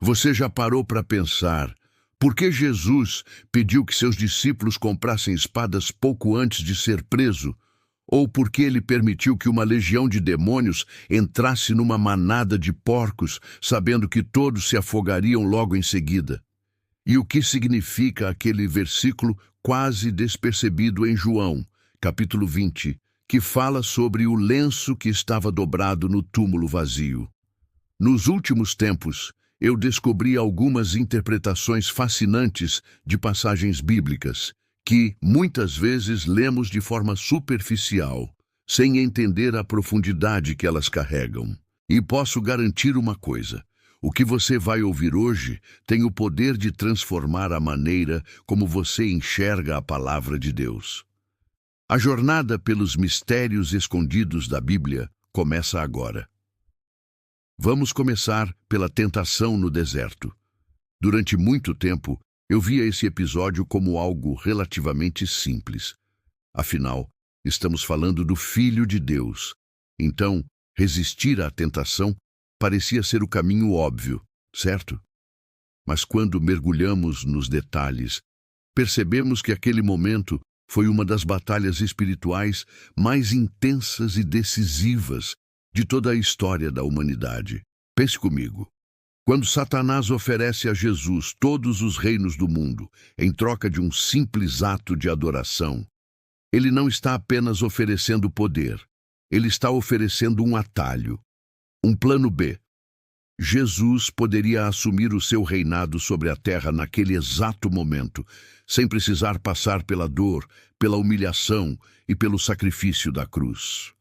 Você já parou para pensar por que Jesus pediu que seus discípulos comprassem espadas pouco antes de ser preso? Ou por que ele permitiu que uma legião de demônios entrasse numa manada de porcos, sabendo que todos se afogariam logo em seguida? E o que significa aquele versículo quase despercebido em João, capítulo 20, que fala sobre o lenço que estava dobrado no túmulo vazio? Nos últimos tempos, eu descobri algumas interpretações fascinantes de passagens bíblicas, que muitas vezes lemos de forma superficial, sem entender a profundidade que elas carregam. E posso garantir uma coisa: o que você vai ouvir hoje tem o poder de transformar a maneira como você enxerga a palavra de Deus. A jornada pelos mistérios escondidos da Bíblia começa agora. Vamos começar pela tentação no deserto. Durante muito tempo, eu via esse episódio como algo relativamente simples. Afinal, estamos falando do Filho de Deus. Então, resistir à tentação parecia ser o caminho óbvio, certo? Mas quando mergulhamos nos detalhes, percebemos que aquele momento foi uma das batalhas espirituais mais intensas e decisivas de toda a história da humanidade. Pense comigo. Quando Satanás oferece a Jesus todos os reinos do mundo em troca de um simples ato de adoração, ele não está apenas oferecendo poder, ele está oferecendo um atalho, um plano B. Jesus poderia assumir o seu reinado sobre a terra naquele exato momento, sem precisar passar pela dor, pela humilhação e pelo sacrifício da cruz.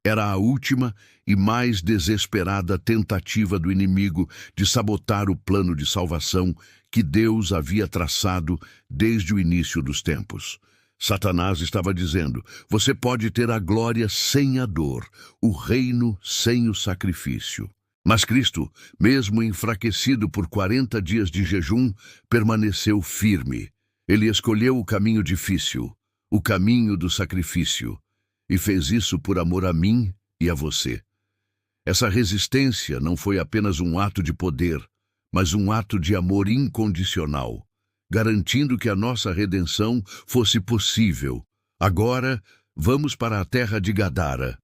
Era a última e mais desesperada tentativa do inimigo de sabotar o plano de salvação que Deus havia traçado desde o início dos tempos. Satanás estava dizendo: você pode ter a glória sem a dor, o reino sem o sacrifício. Mas Cristo, mesmo enfraquecido por 40 dias de jejum, permaneceu firme. Ele escolheu o caminho difícil, o caminho do sacrifício, e fez isso por amor a mim e a você. Essa resistência não foi apenas um ato de poder, mas um ato de amor incondicional, garantindo que a nossa redenção fosse possível. Agora, vamos para a terra de Gadara.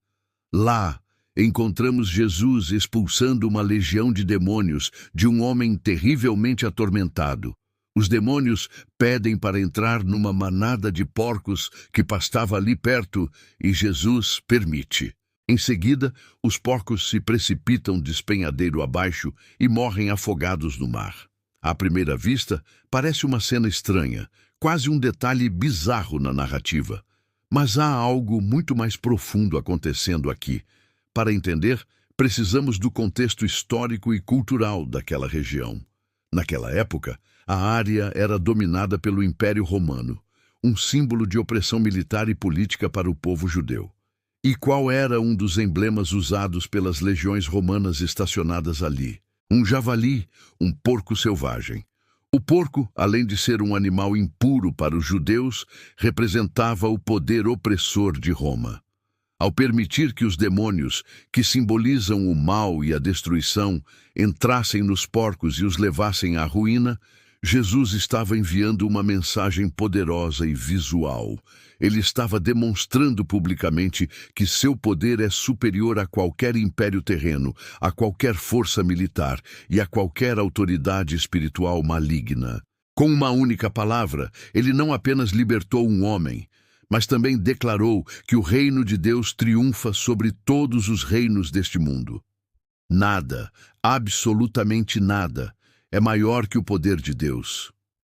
Lá, encontramos Jesus expulsando uma legião de demônios de um homem terrivelmente atormentado. Os demônios pedem para entrar numa manada de porcos que pastava ali perto e Jesus permite. Em seguida, os porcos se precipitam despenhadeiro abaixo e morrem afogados no mar. À primeira vista, parece uma cena estranha, quase um detalhe bizarro na narrativa. Mas há algo muito mais profundo acontecendo aqui. Para entender, precisamos do contexto histórico e cultural daquela região. Naquela época, a área era dominada pelo Império Romano, um símbolo de opressão militar e política para o povo judeu. E qual era um dos emblemas usados pelas legiões romanas estacionadas ali? Um javali, um porco selvagem. O porco, além de ser um animal impuro para os judeus, representava o poder opressor de Roma. Ao permitir que os demônios, que simbolizam o mal e a destruição, entrassem nos porcos e os levassem à ruína, Jesus estava enviando uma mensagem poderosa e visual. Ele estava demonstrando publicamente que seu poder é superior a qualquer império terreno, a qualquer força militar e a qualquer autoridade espiritual maligna. Com uma única palavra, ele não apenas libertou um homem, mas também declarou que o reino de Deus triunfa sobre todos os reinos deste mundo. Nada, absolutamente nada, é maior que o poder de Deus.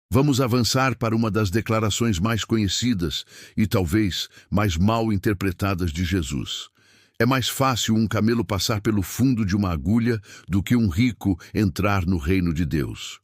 Vamos avançar para uma das declarações mais conhecidas e talvez mais mal interpretadas de Jesus. É mais fácil um camelo passar pelo fundo de uma agulha do que um rico entrar no reino de Deus.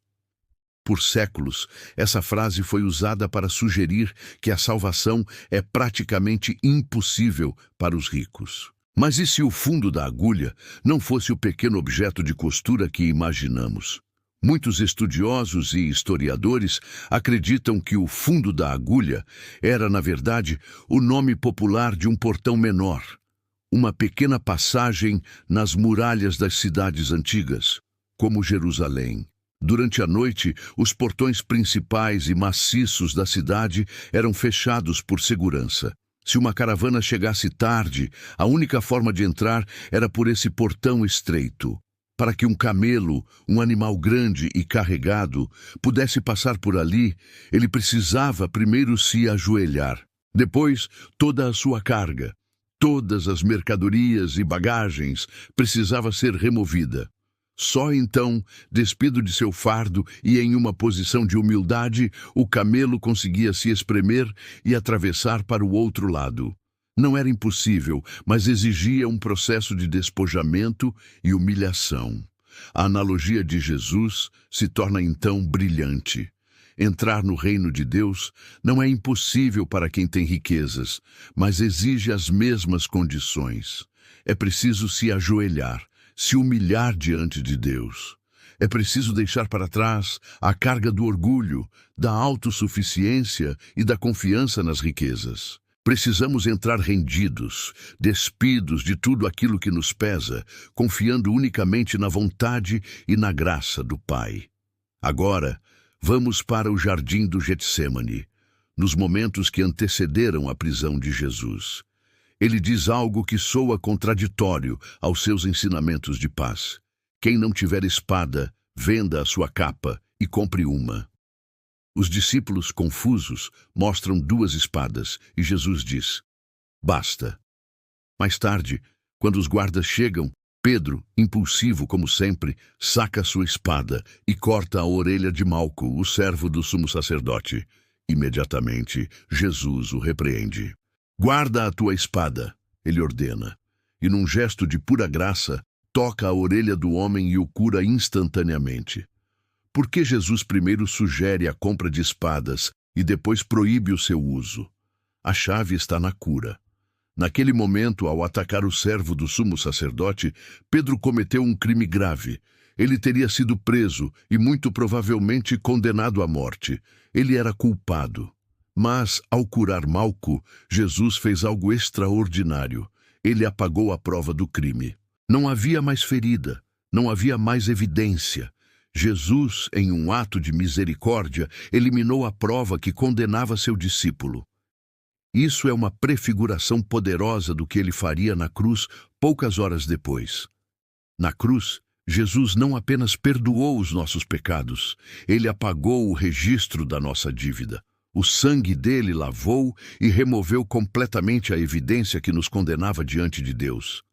Por séculos, essa frase foi usada para sugerir que a salvação é praticamente impossível para os ricos. Mas e se o fundo da agulha não fosse o pequeno objeto de costura que imaginamos? Muitos estudiosos e historiadores acreditam que o fundo da agulha era, na verdade, o nome popular de um portão menor, uma pequena passagem nas muralhas das cidades antigas. como Jerusalém. Durante a noite, os portões principais e maciços da cidade eram fechados por segurança. Se uma caravana chegasse tarde, a única forma de entrar era por esse portão estreito. Para que um camelo, um animal grande e carregado, pudesse passar por ali, ele precisava primeiro se ajoelhar. Depois, toda a sua carga, todas as mercadorias e bagagens precisava ser removida. Só então, despido de seu fardo e em uma posição de humildade, o camelo conseguia se espremer e atravessar para o outro lado. Não era impossível, mas exigia um processo de despojamento e humilhação. A analogia de Jesus se torna então brilhante. Entrar no reino de Deus não é impossível para quem tem riquezas, mas exige as mesmas condições. É preciso se ajoelhar, se humilhar diante de Deus. É preciso deixar para trás a carga do orgulho, da autossuficiência e da confiança nas riquezas. Precisamos entrar rendidos, despidos de tudo aquilo que nos pesa, confiando unicamente na vontade e na graça do Pai. Agora, vamos para o jardim do Getsêmani, nos momentos que antecederam a prisão de Jesus. Ele diz algo que soa contraditório aos seus ensinamentos de paz. Quem não tiver espada, venda a sua capa e compre uma. Os discípulos, confusos, mostram 2 espadas e Jesus diz: basta. Mais tarde, quando os guardas chegam, Pedro, impulsivo como sempre, saca sua espada e corta a orelha de Malco, o servo do sumo sacerdote. Imediatamente, Jesus o repreende. Guarda a tua espada, ele ordena, e num gesto de pura graça, toca a orelha do homem e o cura instantaneamente. Por que Jesus primeiro sugere a compra de espadas e depois proíbe o seu uso? A chave está na cura. Naquele momento, ao atacar o servo do sumo sacerdote, Pedro cometeu um crime grave. Ele teria sido preso e muito provavelmente condenado à morte. Ele era culpado. Mas, ao curar Malco, Jesus fez algo extraordinário. Ele apagou a prova do crime. Não havia mais ferida, não havia mais evidência. Jesus, em um ato de misericórdia, eliminou a prova que condenava seu discípulo. Isso é uma prefiguração poderosa do que ele faria na cruz poucas horas depois. Na cruz, Jesus não apenas perdoou os nossos pecados, ele apagou o registro da nossa dívida. O sangue dele lavou e removeu completamente a evidência que nos condenava diante de Deus.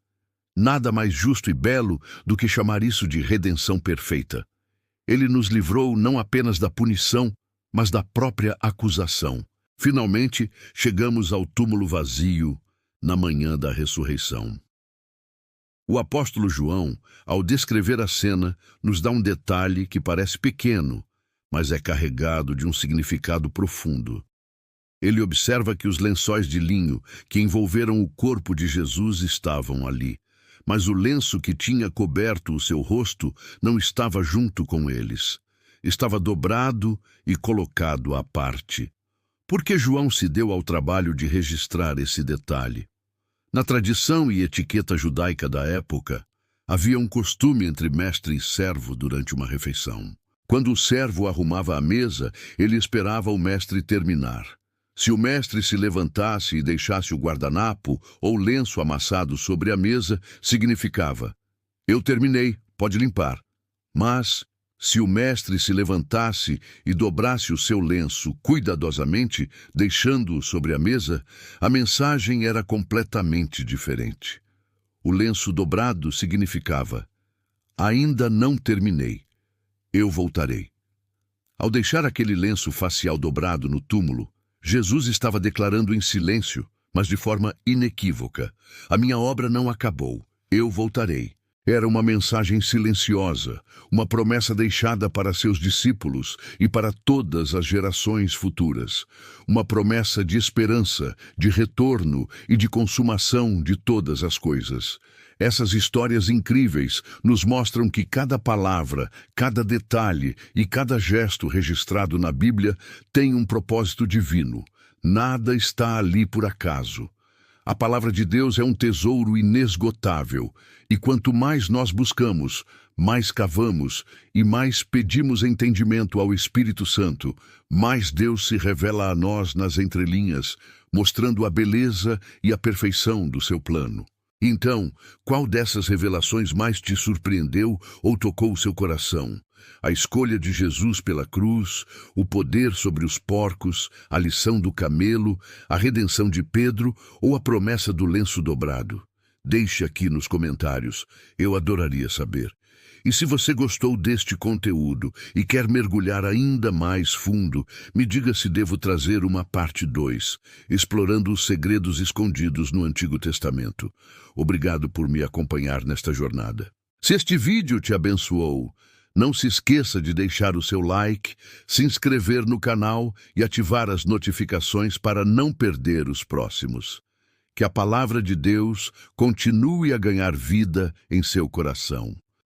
Nada mais justo e belo do que chamar isso de redenção perfeita. Ele nos livrou não apenas da punição, mas da própria acusação. Finalmente, chegamos ao túmulo vazio na manhã da ressurreição. O apóstolo João, ao descrever a cena, nos dá um detalhe que parece pequeno, mas é carregado de um significado profundo. Ele observa que os lençóis de linho que envolveram o corpo de Jesus estavam ali, mas o lenço que tinha coberto o seu rosto não estava junto com eles. Estava dobrado e colocado à parte. Por que João se deu ao trabalho de registrar esse detalhe? Na tradição e etiqueta judaica da época, havia um costume entre mestre e servo durante uma refeição. Quando o servo arrumava a mesa, ele esperava o mestre terminar. Se o mestre se levantasse e deixasse o guardanapo ou lenço amassado sobre a mesa, significava: eu terminei, pode limpar. Mas, se o mestre se levantasse e dobrasse o seu lenço cuidadosamente, deixando-o sobre a mesa, a mensagem era completamente diferente. O lenço dobrado significava: ainda não terminei, eu voltarei. Ao deixar aquele lenço facial dobrado no túmulo, Jesus estava declarando em silêncio, mas de forma inequívoca: a minha obra não acabou, eu voltarei. Era uma mensagem silenciosa, uma promessa deixada para seus discípulos e para todas as gerações futuras. Uma promessa de esperança, de retorno e de consumação de todas as coisas. Essas histórias incríveis nos mostram que cada palavra, cada detalhe e cada gesto registrado na Bíblia tem um propósito divino. Nada está ali por acaso. A palavra de Deus é um tesouro inesgotável, e quanto mais nós buscamos, mais cavamos e mais pedimos entendimento ao Espírito Santo, mais Deus se revela a nós nas entrelinhas, mostrando a beleza e a perfeição do seu plano. Então, qual dessas revelações mais te surpreendeu ou tocou o seu coração? A escolha de Jesus pela cruz, o poder sobre os porcos, a lição do camelo, a redenção de Pedro ou a promessa do lenço dobrado? Deixe aqui nos comentários, eu adoraria saber. E se você gostou deste conteúdo e quer mergulhar ainda mais fundo, me diga se devo trazer uma parte 2, explorando os segredos escondidos no Antigo Testamento. Obrigado por me acompanhar nesta jornada. Se este vídeo te abençoou, não se esqueça de deixar o seu like, se inscrever no canal e ativar as notificações para não perder os próximos. Que a palavra de Deus continue a ganhar vida em seu coração.